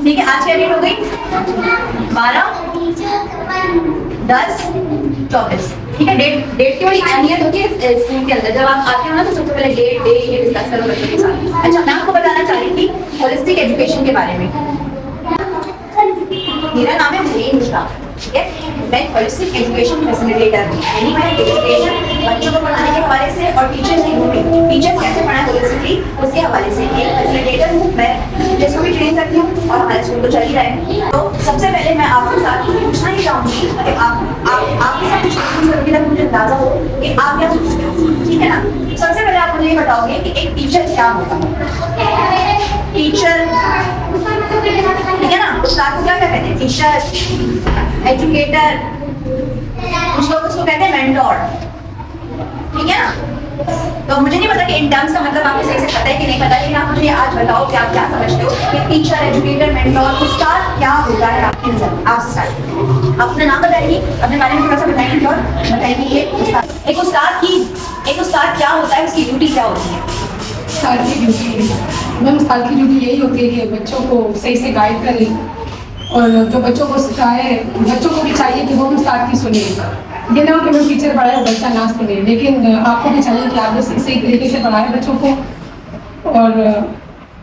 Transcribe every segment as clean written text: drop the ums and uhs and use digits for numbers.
ठीक है, आज क्या डेट हो गई? 12/10/24। ठीक है, डेट की बड़ी अहमियत होती है स्कूल के अंदर। जब आप आते हो ना तो सबसे पहले डेट डे ये डिस्कस करो बच्चों के साथ। अच्छा, मैं आपको बताना चाह रही थी होलिस्टिक एजुकेशन के बारे में। मेरा नाम है मुनीन मुश्ताक, ठीक है। मैं होलिस्टिक एजुकेशन फैसिलिटेटर हूँ, यानी मैं एजुकेशन बच्चों को पढ़ाने के हवाले से और टीचर्स की टीचर्स कैसे पढ़ाएं होलिस्टिकली उसके हवाले से एक फैसिलिटेटर हूँ। मैं जिसको भी ट्रेन करती हूँ और हमारे स्कूल तो चल ही रहा है। तो सबसे पहले मैं आपके साथ पूछना ही चाहूँगी कि आपके साथ कुछ करोगे तक मुझे अंदाजा हो कि आप क्या सोचते हो, ठीक है ना। सबसे पहले आप मुझे ये बताओगे कि एक टीचर क्या होता है। टीचर, ठीक है ना, उस्ताद को क्या कहते हैं? टीचर, एजुकेटर, कुछ लोग उसको कहते हैं मेंटोर, ठीक है ना। तो मुझे नहीं पता कि इन टर्म्स का मतलब आपको सही से पता है कि नहीं पता, लेकिन आप मुझे आज बताओ कि आप क्या समझते हो कि टीचर, एजुकेटर, मेंटोर, उस्ताद क्या होता है आपकी नजर में। आप स्टार्ट अपना नाम बताइए, अपने बारे में थोड़ा सा बताएंगे और बताइए ये उस्ताद, एक उस्ताद क्या होता है, उसकी ड्यूटी क्या होती है? उस्ताद की ड्यूटी, मैम उस्ताद की ड्यूटी यही होती है कि बच्चों को सही से गाइड करें और जो बच्चों को सिखाए, बच्चों को भी चाहिए कि वो उस्ताद की सुने। ये ना हो कि मैं टीचर पढ़ाए बच्चा ना सुने, लेकिन आपको भी चाहिए कि आप सही तरीके से पढ़ाएं बच्चों को। और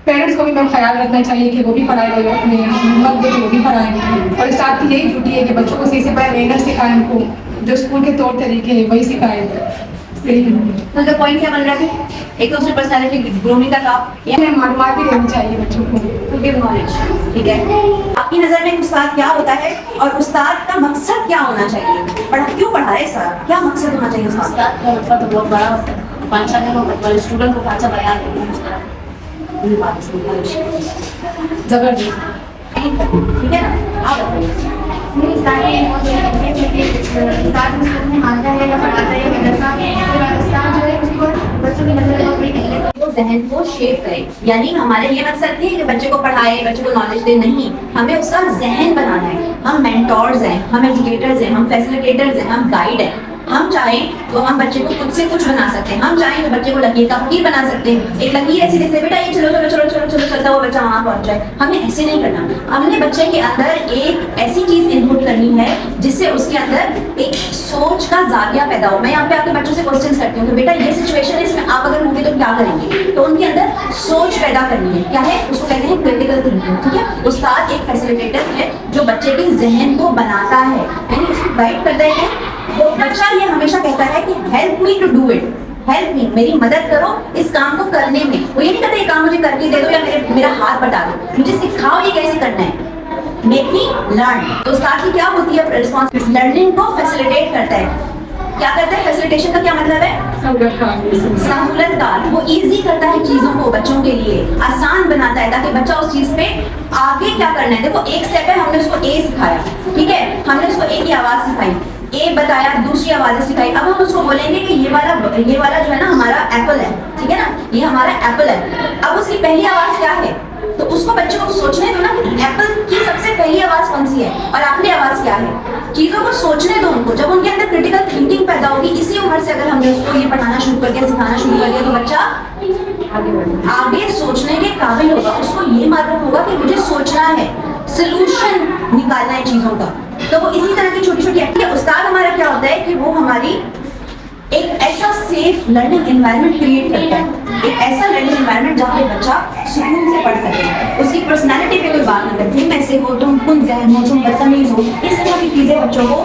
पेरेंट्स को भी मैं ख्याल रखना चाहिए कि वो भी पढ़ाए, अपने हिम्मत दे के वो भी पढ़ाएं। और उस्ताद की यही ड्यूटी है कि बच्चों को सही से पढ़ाए, मेहनत सिखाएं, उनको जो स्कूल के तौर तरीके हैं वही सिखाएं। तो पॉइंट क्या बन रहा है? एक तो उसकी पर्सनालिटी ग्रूमिंग का काम, ये मालूमात भी देनी चाहिए बच्चों को, टू गिव नॉलेज, ठीक है। आपकी नज़र में उस्ताद क्या होता है और उस्ताद का मकसद क्या होना चाहिए? क्यों पढ़ाए सर, क्या मकसद होना चाहिए उस्ताद का? मकसद तो बहुत बड़ा होता है, 5 साल में स्टूडेंट को अच्छा बना जबरदस्त, ठीक है ना। आप जहन को शेप करे, यानी हमारे ये मकसद नहीं है कि बच्चे को पढ़ाए, बच्चे को नॉलेज दे, नहीं, हमें उसका जहन बनाना है। हम मेंटोर्स हैं, हम एजुकेटर्स हैं, हम फैसिलिटेटर्स हैं, हम गाइड हैं। हम चाहें तो हम बच्चे को खुद से कुछ बना सकते हैं, हम चाहें तो बच्चे को लकीर का फकीर बना सकते हैं। एक लकीर ऐसी जैसे बेटा ये चलो चलो चलो चलो चलो चलता हुआ बच्चा वहाँ पहुँच जाए, हमें ऐसे नहीं करना। हमने बच्चे के अंदर एक ऐसी चीज इनपुट करनी है जिससे उसके अंदर एक सोच का जाविया पैदा हो। मैं यहाँ पे आपके बच्चों से क्वेश्चंस करती हूँ कि बेटा ये सिचुएशन है, इसमें आप अगर होंगे तो क्या करेंगे? तो उनके अंदर सोच पैदा करनी है। क्या है? उसको कहते हैं क्रिटिकल थिंकिंग, ठीक है। उस्ताद एक फैसिलिटेटर है जो बच्चे के जहन को बनाता है, यानी उसको गाइड करता है। तो बच्चा ये हमेशा कहता है कि help me to do it, help me, मेरी मदद करो इस काम को करने में। वो ये नहीं कहते ये काम मुझे करके दे दो या मेरा हाथ बटा दो, मुझे सिखाओ ये कैसे करना है, मेक मी लर्न। तो उस्ताद की क्या होती है रिस्पॉन्सिबिलिटी? लर्निंग को फैसिलिटेट करता है। क्या करता है? फैसिलिटेशन का क्या मतलब है? सहूलतकार, वो इजी करता है चीजों को, बच्चों के लिए आसान बनाता है ताकि बच्चा उस चीज पे आगे क्या करना है। देखो एक स्टेप है, हमने उसको ए सिखाया, ठीक है, हमने उसको ए की आवाज सिखाई, ए बताया, दूसरी आवाजें सिखाई। अब हम उसको बोलेंगे कि ये वाला जो है ना हमारा एप्पल है, ठीक है ना, ये हमारा एप्पल है। अब उसकी पहली आवाज क्या है? तो उसको बच्चे को सोचने दो ना कि एप्पल की सबसे पहली आवाज कौन सी है और आखिरी आवाज क्या है। चीजों को सोचने दो उनको। जब उनके अंदर क्रिटिकल थिंकिंग पैदा होगी, इसी उम्र से अगर हमने उसको ये पढ़ाना शुरू कर दिया, सिखाना शुरू कर दिया, तो बच्चा आगे सोचने के काबिल होगा। उसको ये मालूम होगा कि मुझे सोचना है, सोल्यूशन निकालना है चीजों का। तो वो इसी तरह की छोटी छोटी एक्टिविटी। उस्ताद हमारा क्या होता है कि वो हमारी एक ऐसा सेफ लर्निंग एनवायरनमेंट क्रिएट करता है, एक ऐसा लर्निंग एनवायरनमेंट जहाँ पे बच्चा सुकून से पढ़ सके, उसकी पर्सनालिटी पे कोई बात नहीं करती, तुम ऐसे हो, तुम जहन हो, तुम बदतमीज हो, इस तरह की चीजें बच्चों को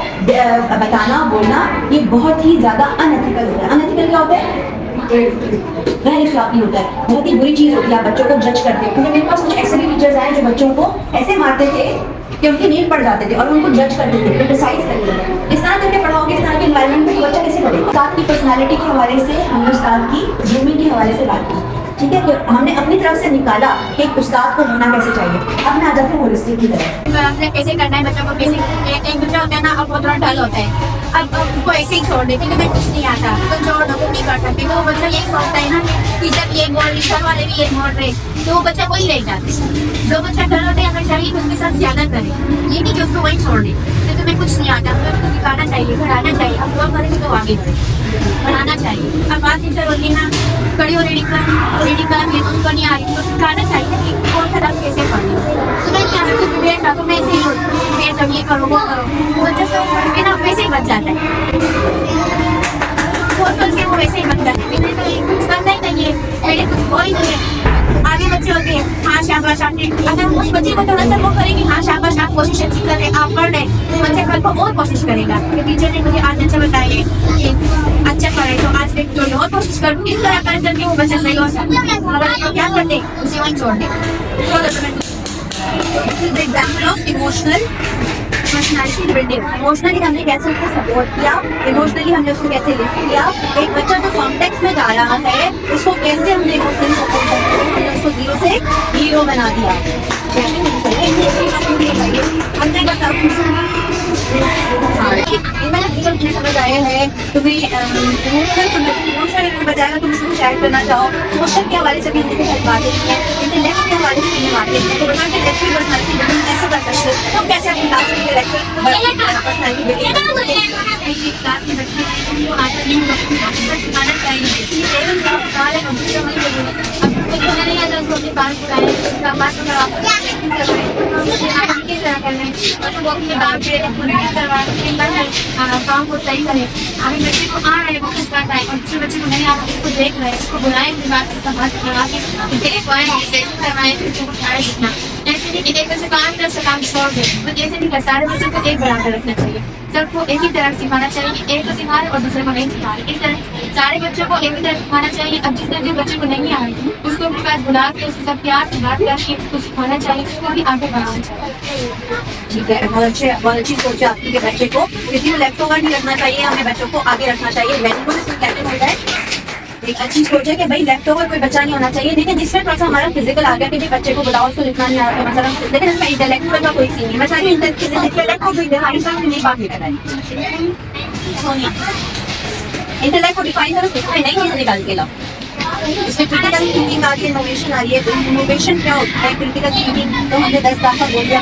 बताना बोलना ये बहुत ही ज्यादा अनएथिकल होता है। अनएथिकल क्या होता है? गैर-इखलाकी होता है, बहुत ही बुरी चीज होती है। आप बच्चों को जज करते हो, क्योंकि मेरे पास कुछ ऐसे भी टीचर्स आए जो बच्चों को ऐसे मारते थे कि उनकी नींद पड़ जाते थे और उनको जज करते थे, क्रिटिसाइज करते थे। इस तरह करके पढ़ाओगे, इस तरह के एनवायरनमेंट में तो बच्चा कैसे पढ़ेगा? उस्ताद की पर्सनालिटी के हवाले से हमने उस्ताद की ग्रूमिंग के हवाले से बात की, ठीक है, कि हमने अपनी तरफ से निकाला कि एक उस्ताद को होना कैसे चाहिए। अब मैं आ जाती हूँ होलिस्टिक की तरफ। कैसे करना है बच्चों को, कैसे एक बच्चा होता है ना, और वो थोड़ा डल होता है, अब उसको ऐसे ही छोड़ देते कि मैं कुछ नहीं आता तो छोड़ दो, कुछ नहीं कर सकते। तो वो बच्चा यही सोचता है ना कि जब ये बोल रही, घर वाले भी ये बोल रहे, तो वो बच्चा वही रह जाता है। जो बच्चा डर होता है हमें चाहिए कि उसके साथ ज्यादा करे, ये नहीं कि उसको वही छोड़ दे। तो तुम्हें कुछ नहीं आता, तो उसको सिखाना चाहिए, पढ़ाना चाहिए। अब वो करेंगे तो आगे बढ़े, पढ़ाना चाहिए। अब बात टीचर होती है ना, खड़ी हो रेडी कर ये तो उसको नहीं आ रही, तो सिखाना चाहिए कि कौन सा रंग कैसे पढ़े। तो मैं क्या था तो मैं ऐसे ही मैं जब ये करो वो करो बच्चा सब बिना वैसे ही बच जाता है सोच के वो वैसे ही बच जाता है मैंने तो कुछ करना ही नहीं है मेरे कुछ कोई नहीं है आगे बच्चे होते हैं हाँ शाबाश आपने अगर उस बच्चे को थोड़ा सा वो करेंगे हाँ शाबाश आप कोशिश अच्छी कर रहे हैं आप पढ़ रहे हैं तो बच्चे कल को और कोशिश करेगा कि टीचर ने मुझे आज अच्छा बताया कि अच्छा पढ़े तो आज देख जो और कोशिश करूँ इस तरह कर जल्दी वो बच्चा सही हो सकता है अगर तो क्या करते उसी वहीं छोड़ दे the example of emotional personality building. Emotionally हमने कैसे उसको सपोर्ट किया, इमोशनली हमने उसको कैसे लिफ्ट किया, एक बच्चा जो कॉम्प्लेक्स में जा रहा है उसको कैसे हमने इमोशनली सपोर्ट करके हमने उसको जीरो से हीरो बना दिया। मैंने समझ आया है तुम्हें इमोशनल बजाएगा तुम इसको शेयर करना चाहो सोशल के हवाले से भी इनके साथ बातें की हैं इंटेलेक्ट के हवाले से भी बातें की तो बच्चों के लेक्चर पर्सनालिटी बिल्डिंग कैसे कर सकते हैं तुम कैसे अपनी क्लास के लेक्चर पर्सनालिटी बिल्डिंग क्लास के बच्चे को सिखाना चाहिए काम को सही करें हमें बच्चे को आ रहे हैं वो कुछ कर रहा है और दूसरे बच्चे को नहीं आ रहा है उसको देख रहे हैं उसको बुलाएं दिमाग से हाथ लगा के देख रहे करवाएं सीखना ऐसे नहीं कि एक बच्चे काम कर से काम छोड़ दे तो ऐसे नहीं कर सारे बच्चों को एक बराबर रखना चाहिए सबको एक ही तरह सिखाना चाहिए एक को सिखा रहे और दूसरे को नहीं सिखा रहे इस तरह सारे बच्चों को एक ही तरह सिखाना चाहिए अब जिस तरह जो बच्चे को नहीं आ रही उसको अपने पास बुला के उसके साथ प्यार से बात करके उसको सिखाना चाहिए उसको भी आगे बढ़ाना चाहिए ठीक है बहुत अच्छी सोच है आपकी के बच्चे को किसी में लेफ्ट ओवर नहीं रखना चाहिए हमें बच्चों को आगे रखना चाहिए वैल्यूबल कैसे होता है एक अच्छी सोच है कि भाई लेफ्ट ओवर कोई बच्चा नहीं होना चाहिए लेकिन जिसमें थोड़ा सा हमारा फिजिकल आ गया कि बच्चे को बुलाओ उसको लिखना नहीं आता मतलब लेकिन इसमें इंटेलेक्चुअल का कोई सीन नहीं मैं सारी इंटेलेक्ट को हाई साइड नहीं बात निकल आई इंटेलेक्ट को डिफाइन करो नहीं चीज निकाल के लाओ इसमें क्रिटिकल थिंकिंग आ रही है इनोवेशन आ रही है इनोवेशन क्या होता है क्रिटिकल थिंकिंग तो हमने 10 दफा बोल दिया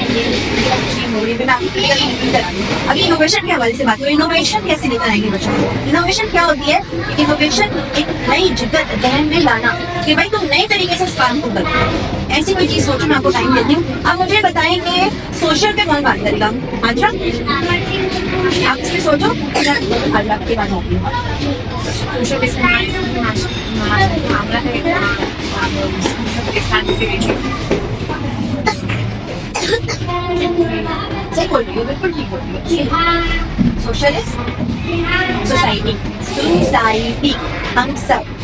अभी इनोवेशन के हवाले से बात करें इनोवेशन कैसे लेकर आएंगे बच्चों को इनोवेशन क्या होती है इनोवेशन एक नई जिद्दत जहन में लाना कि भाई तुम नए तरीके से इस काम को करो ऐसी कोई चीज सोचो मैं आपको टाइम देती हूँ आप मुझे बताएंगे सोशल पे कौन बात करेगा अच्छा आप इसमें सोचो अल्लाह की बात होगी सोशल मामला है सही बोल रही हो बिल्कुल ठीक बोल रही हो सोशलिस्ट सोसाइटी हम सब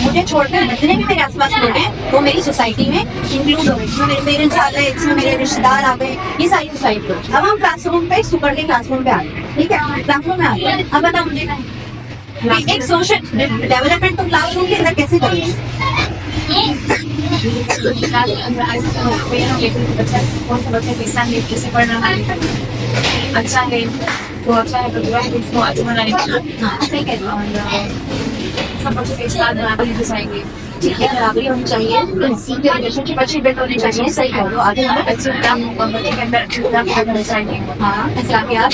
मुझे छोड़कर जितने भी मेरे आसपास लोग हैं वो मेरी सोसाइटी में इंक्लूड हो गए इसमें मेरे पेरेंट्स आ गए इसमें मेरे रिश्तेदार आ गए ये सारी सोसाइटी अब हम क्लासरूम पे सुपर के क्लासरूम पे आ गए ठीक है क्लासरूम में आ गए अब बता मुझे एक सोशल डेवलपमेंट तो क्लासरूम के अंदर कैसे करेंगे कैसे पढ़ना है अच्छा है तो अच्छा है तो बुरा है तो अच्छा बनाने सही कह रही सब बच्चों के साथ बराबरी दिखाएंगे ठीक है बराबरी होनी चाहिए रिलेशनशिप अच्छी बिल्ड होनी चाहिए सही कह दो आगे हमें बच्चे के अंदर अच्छी करना चाहिए हाँ ऐसा क्या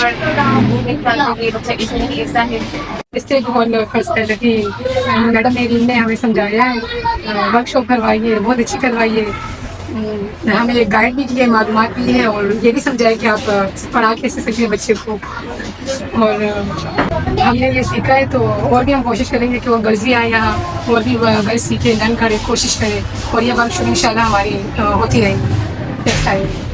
बच्चा इसमें है इससे बहुत फैसिलिटी मैडम मेरी ने हमें समझाया है वर्कशॉप करवाई है बहुत अच्छी करवाई है हमें एक गाइड भी किया है मालूमात भी है और ये भी समझाया कि आप पढ़ा कैसे सकते हैं बच्चे को और हमने ये सीखा है तो और भी हम कोशिश करेंगे कि वो गर्ल्स भी आए यहाँ और भी गर्ल्स सीखे लर्न करें कोशिश करें और ये वर्कशॉप इंशाल्लाह हमारी होती रहेगी नेक्स्ट टाइम